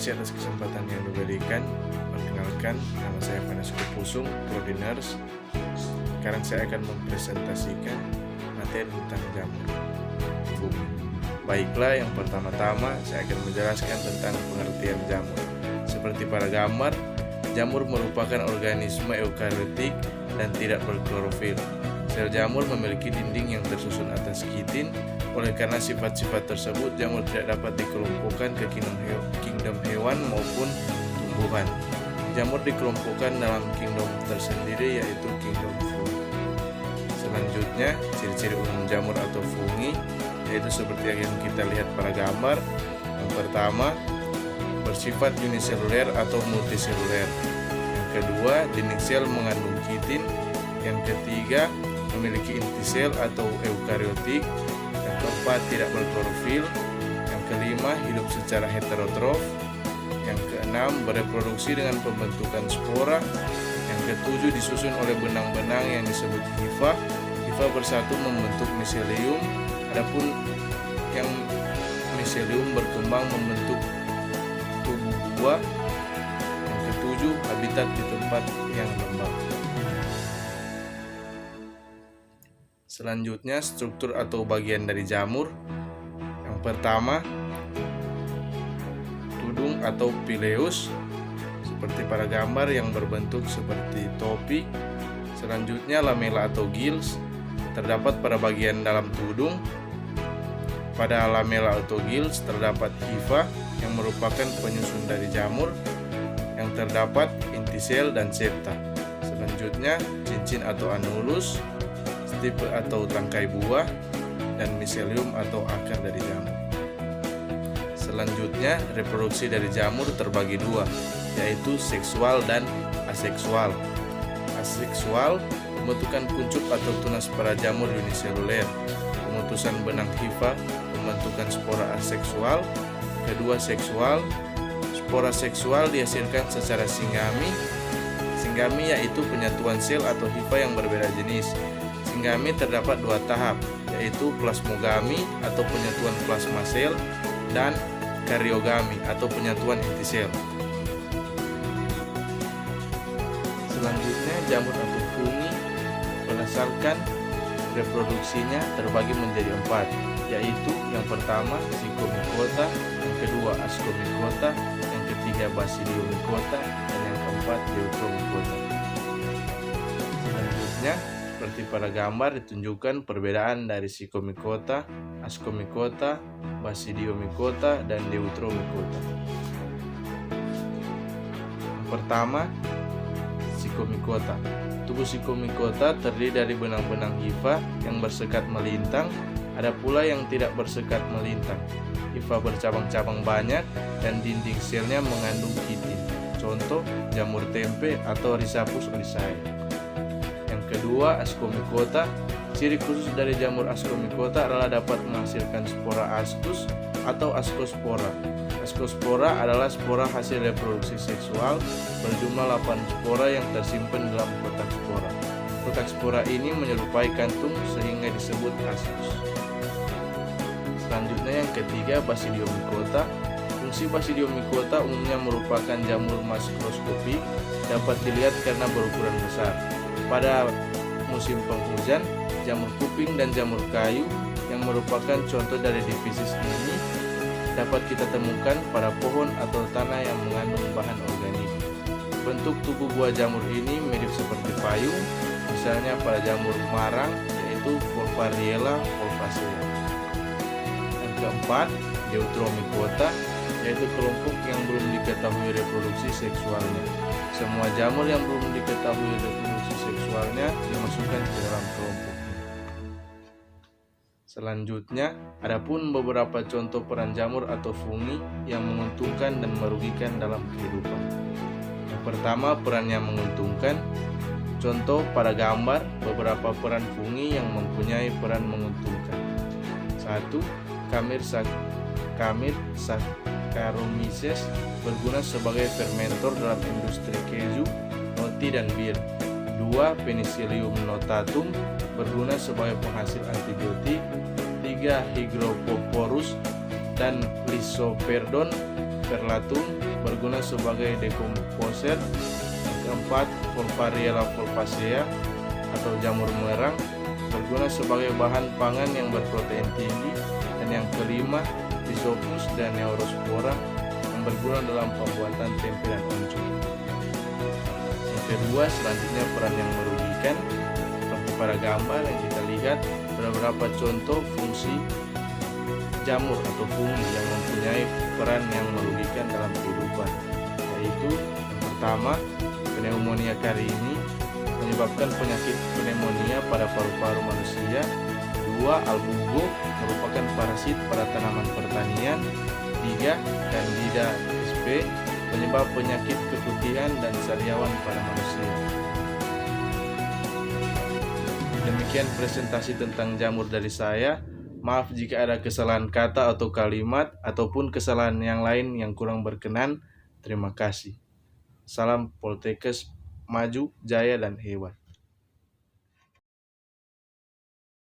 kasih atas kesempatan yang diberikan. Perkenalkan, nama saya Vanessa Kupusung, Prodiners. Sekarang saya akan mempresentasikan materi tentang jamur bumi. Baiklah, yang pertama-tama saya akan menjelaskan tentang pengertian jamur. Seperti pada gambar, jamur merupakan organisme eukariotik dan tidak berklorofil. Sel jamur memiliki dinding yang tersusun atas kitin. Oleh karena sifat-sifat tersebut, jamur tidak dapat dikelompokkan ke kingdom hewan maupun tumbuhan. Jamur dikelompokkan dalam kingdom tersendiri, yaitu kingdom fungi. Selanjutnya, ciri-ciri umum jamur atau fungi yaitu seperti yang kita lihat pada gambar. Yang pertama, bersifat uniseluler atau multiseluler. Yang kedua, dinding sel mengandung kitin. Yang ketiga, memiliki inti sel atau eukariotik. Yang keempat, tidak berklorofil. Yang kelima, hidup secara heterotrof. Yang keenam, bereproduksi dengan pembentukan spora. Yang ketujuh, disusun oleh benang-benang yang disebut hifa. Hifa bersatu membentuk miselium. Adapun yang miselium berkembang membentuk tubuh buah. Yang ketujuh, habitat di tempat yang lembab. Selanjutnya, struktur atau bagian dari jamur. Yang pertama, tudung atau pileus, seperti pada gambar yang berbentuk seperti topi. Selanjutnya, lamela atau gills, terdapat pada bagian dalam tudung. Pada lamela atau gills terdapat hifa yang merupakan penyusun dari jamur, yang terdapat inti sel dan septa. Selanjutnya, cincin atau anulus, stipe atau tangkai buah, dan miselium atau akar dari jamur. Selanjutnya, reproduksi dari jamur terbagi dua, yaitu seksual dan aseksual. Aseksual, pembentukan kuncup atau tunas pada jamur uniseluler, pemutusan benang hifa, pembentukan spora aseksual. Kedua, seksual. Spora seksual dihasilkan secara singgami. Singgami yaitu penyatuan sel atau hifa yang berbeda jenis. Singgami terdapat dua tahap, yaitu plasmogami atau penyatuan plasma sel dan karyogami atau penyatuan inti sel. Selanjutnya, jamur atau fungi berdasarkan reproduksinya terbagi menjadi 4, yaitu yang pertama Zygomicota, yang kedua Ascomycota, yang ketiga Basidiomycota, dan yang keempat Deuteromycota. Selanjutnya, seperti pada gambar ditunjukkan perbedaan dari Zygomicota, Ascomycota, Basidiomycota, dan Deuteromycota. Yang pertama, Zygomicota. Tubuh Zygomicota terdiri dari benang-benang hifa yang bersekat melintang, ada pula yang tidak bersekat melintang. Hifa bercabang-cabang banyak dan dinding selnya mengandung kitin. Contoh, jamur tempe atau Rhizapus oryzae. Yang kedua, Ascomycota. Ciri khusus dari jamur Ascomycota adalah dapat menghasilkan spora ascus atau ascospora. Ascospora adalah spora hasil reproduksi seksual berjumlah 8 spora yang tersimpan dalam kotak spora. Kotak spora ini menyerupai kantung sehingga disebut ascus. Selanjutnya, yang ketiga, Basidiomycota. Fungsi Basidiomycota umumnya merupakan jamur makroskopik, dapat dilihat karena berukuran besar. Pada musim penghujan, jamur kuping dan jamur kayu yang merupakan contoh dari divisi ini dapat kita temukan pada pohon atau tanah yang mengandung bahan organik. Bentuk tubuh buah jamur ini mirip seperti payung, misalnya pada jamur marang, yaitu Volpariella volvacea. Yang keempat, Deuteromycota, yaitu kelompok yang belum diketahui reproduksi seksualnya. Semua jamur yang belum diketahui reproduksi seksualnya dimasukkan ke dalam kelompok. Selanjutnya, adapun beberapa contoh peran jamur atau fungi yang menguntungkan dan merugikan dalam kehidupan. Yang pertama, peran yang menguntungkan. Contoh pada gambar, beberapa peran fungi yang mempunyai peran menguntungkan. 1. Kamir Saccharomyces berguna sebagai fermentor dalam industri keju, roti, dan bir. 2. Penicillium notatum berguna sebagai penghasil antibiotik. 3. Hygropoporus dan Lysoperdon perlatum berguna sebagai dekomposer. Yang keempat, Volpariella volpacea atau jamur merang, berguna sebagai bahan pangan yang berprotein tinggi. Dan yang kelima, Rhizopus dan Neurospora, yang berguna dalam pembuatan tempe dan oncom. Yang kedua, selanjutnya peran yang merugikan. Seperti pada gambar yang kita lihat, beberapa contoh fungsi jamur atau fungi yang mempunyai peran yang merugikan dalam kehidupan, yaitu yang pertama, pneumonia karini, menyebabkan penyakit pneumonia pada paru-paru manusia. Dua, albugo, merupakan parasit pada tanaman pertanian. Tiga, Candida sp, penyebab penyakit keputihan dan sariawan pada manusia. Demikian presentasi tentang jamur dari saya. Maaf jika ada kesalahan kata atau kalimat ataupun kesalahan yang lain yang kurang berkenan. Terima kasih. Salam Poltekkes maju, jaya dan hebat.